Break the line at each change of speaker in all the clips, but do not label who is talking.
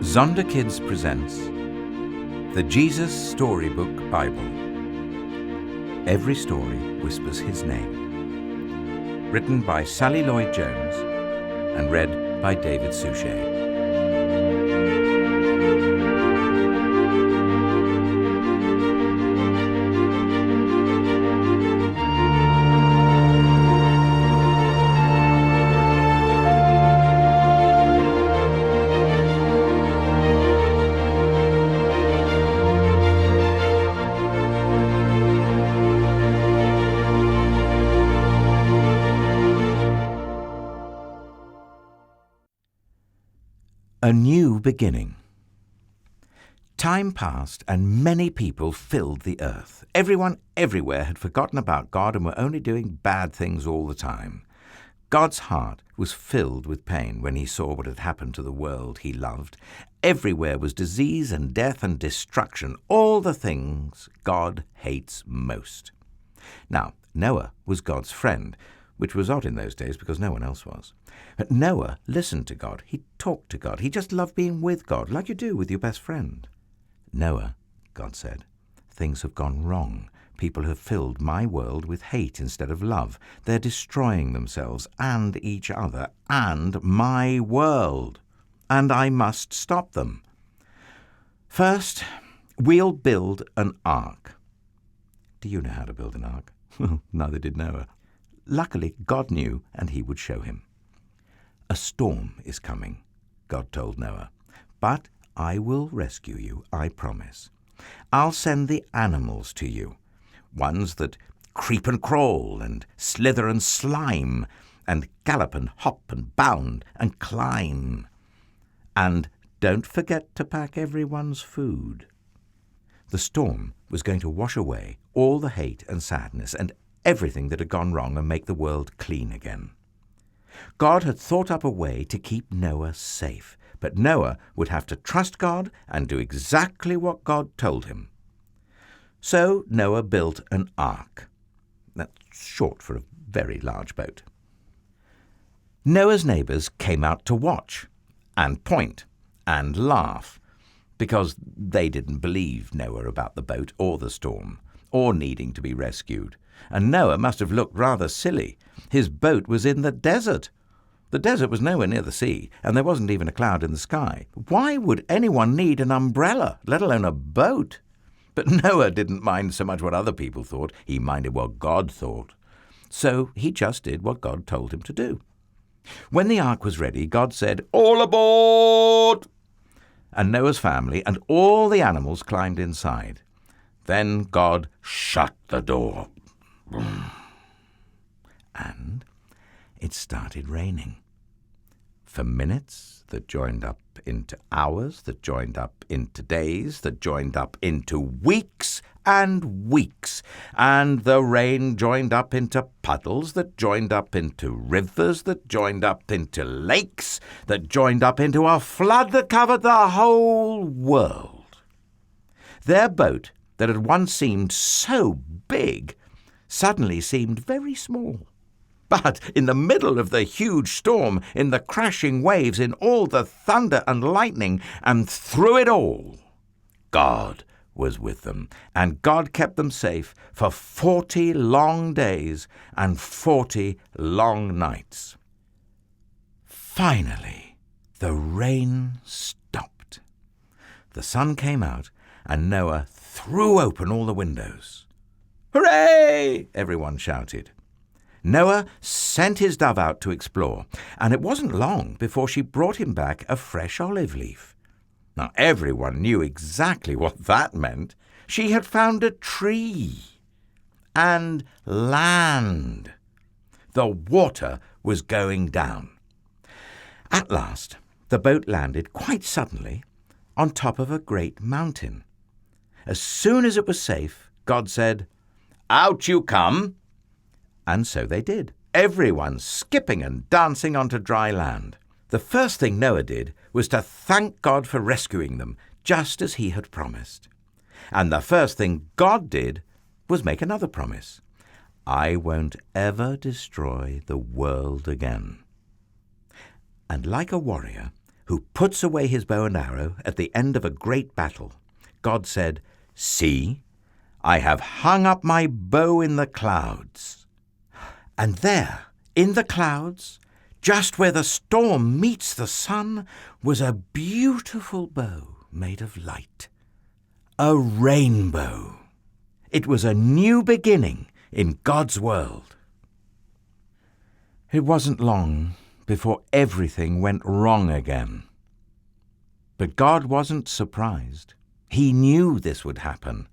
Zonda Kids presents the Jesus Storybook Bible. Every story whispers his name. Written by Sally Lloyd-Jones and read by David Suchet. A new beginning. Time passed and many people filled the earth. Everyone everywhere had forgotten about God and were only doing bad things all the time. God's heart was filled with pain when he saw what had happened to the world he loved. Everywhere was disease and death and destruction, all the things God hates most. Now, Noah was God's friend, which was odd in those days because no one else was. But Noah listened to God. He talked to God. He just loved being with God, like you do with your best friend. Noah, God said, things have gone wrong. People have filled my world with hate instead of love. They're destroying themselves and each other and my world. And I must stop them. First, we'll build an ark. Do you know how to build an ark? Neither did Noah. Luckily, God knew, and he would show him. A storm is coming, God told Noah, but I will rescue you, I promise. I'll send the animals to you, ones that creep and crawl and slither and slime and gallop and hop and bound and climb. And don't forget to pack everyone's food. The storm was going to wash away all the hate and sadness and everything that had gone wrong and make the world clean again. God had thought up a way to keep Noah safe, but Noah would have to trust God and do exactly what God told him. So Noah built an ark. That's short for a very large boat. Noah's neighbors came out to watch and point and laugh because they didn't believe Noah about the boat or the storm or needing to be rescued. And Noah must have looked rather silly. His boat was in the desert. The desert was nowhere near the sea, and there wasn't even a cloud in the sky. Why would anyone need an umbrella, let alone a boat? But Noah didn't mind so much what other people thought. He minded what God thought. So he just did what God told him to do. When the ark was ready, God said, "All aboard!" And Noah's family and all the animals climbed inside. Then God shut the door. And it started raining. For minutes that joined up into hours, that joined up into days, that joined up into weeks and weeks. And the rain joined up into puddles, that joined up into rivers, that joined up into lakes, that joined up into a flood that covered the whole world. Their boat, that had once seemed so big, suddenly seemed very small. But in the middle of the huge storm, in the crashing waves, in all the thunder and lightning, and through it all, God was with them, and God kept them safe for 40 long days and 40 long nights. Finally, the rain stopped. The sun came out, and Noah threw open all the windows. "Hooray!" everyone shouted. Noah sent his dove out to explore, and it wasn't long before she brought him back a fresh olive leaf. Now, everyone knew exactly what that meant. She had found a tree and land. The water was going down. At last, the boat landed quite suddenly on top of a great mountain. As soon as it was safe, God said, "Out you come!" And so they did, everyone skipping and dancing onto dry land. The first thing Noah did was to thank God for rescuing them, just as he had promised. And the first thing God did was make another promise. I won't ever destroy the world again. And like a warrior, who puts away his bow and arrow at the end of a great battle. God said, "See, I have hung up my bow in the clouds." And there, in the clouds, just where the storm meets the sun, was a beautiful bow made of light. A rainbow. It was a new beginning in God's world. It wasn't long before everything went wrong again. But God wasn't surprised. He knew this would happen.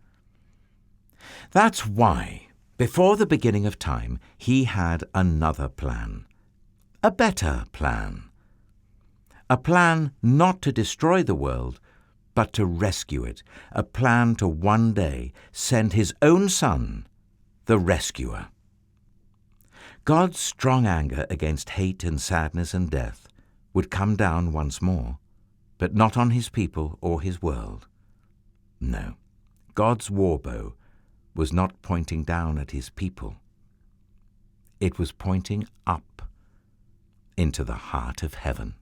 That's why, before the beginning of time, he had another plan. A better plan. A plan not to destroy the world, but to rescue it. A plan to one day send his own Son, the rescuer. God's strong anger against hate and sadness and death would come down once more, but not on his people or his world. No, God's war bow was not pointing down at his people. It was pointing up into the heart of heaven.